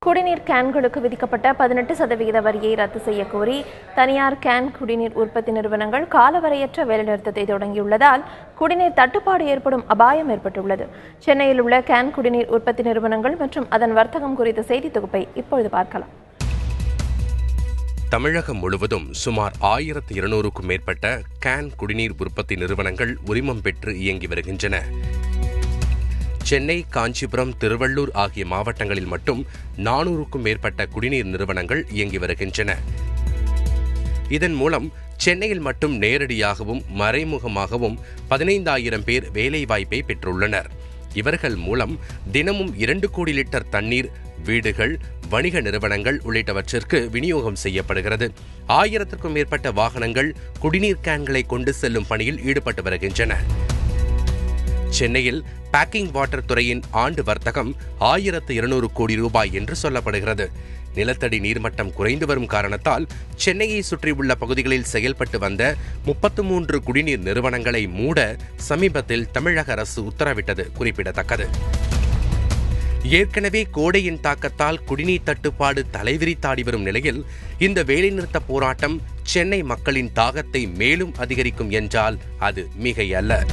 குடிநீர் கேன்களுக்கு விதிக்கப்பட்ட 18% வரியை ரத்து செய்ய கோரி தனியார் கேன் குடிநீர் உற்பத்தி நிறுவனங்கள் காலவரையற்ற வேலைநிறுத்தத்தை தொடங்கியுள்ளதால் குடிநீர் தட்டுப்பாடு ஏற்படும் அபாயம் ஏற்பட்டுள்ளது. சென்னையில் உள்ள கேன் குடிநீர் உற்பத்தி நிறுவனங்கள் மற்றும் அதன் வர்த்தகம் குறித்த செய்தி தொகுப்பை இப்பொழுது பார்க்கலாம். தமிழகம் முழுவதும் சுமார் 1200க்கும் மேற்பட்ட கேன் குடிநீர் உற்பத்தி நிறுவனங்கள் உரிமம் பெற்று இயங்கி வருகின்றன. சென்னை, காஞ்சிபுரம், திருவள்ளூர் ஆகிய மாவட்டங்களில் மட்டும் 400க்கும் மேற்பட்ட குடிநீர் நிறுவனங்கள் இயங்கி வருகின்றன. இதன் மூலம் சென்னையில் மட்டும் நேரடியாகவும் மறைமுகமாகவும் 15,000 பேர் வேலைவாய்ப்பை பெற்றுள்ளனர். இவர்கள் மூலம் தினமும் 2 கோடி லிட்டர் தண்ணீர் வீடுகள், வணிக நிறுவனங்கள் உள்ளிட்டவற்றிற்கு விநியோகம் செய்யப்படுகிறது. 1000க்கும் மேற்பட்ட வாகனங்கள் குடிநீர் கேன்களை கொண்டு செல்லும் பணியில் ஈடுபட்டு வருகின்றன. சென்னையில் பேக்கிங் வாட்டர் துறையின் ஆண்டு வர்த்தகம் 1200 கோடி ரூபாய் என்று சொல்லப்படுகிறது. நிலத்தடி நீர்மட்டம் குறைந்து வரும் காரணத்தால் சென்னையை சுற்றியுள்ள பகுதிகளில் செயல்பட்டு வந்த 33 குடிநீர் நிறுவனங்களை மூட சமீபத்தில் தமிழக அரசு உத்தரவிட்டது குறிப்பிடத்தக்கது. ஏற்கனவே கோடையின் தாக்கத்தால் குடிநீர் தட்டுப்பாடு தலைவிரித்தாடி வரும் நிலையில் இந்த வேலைநிறுத்த போராட்டம் சென்னை மக்களின் தாகத்தை மேலும் அதிகரிக்கும் என்றால் அது மிகையல்ல.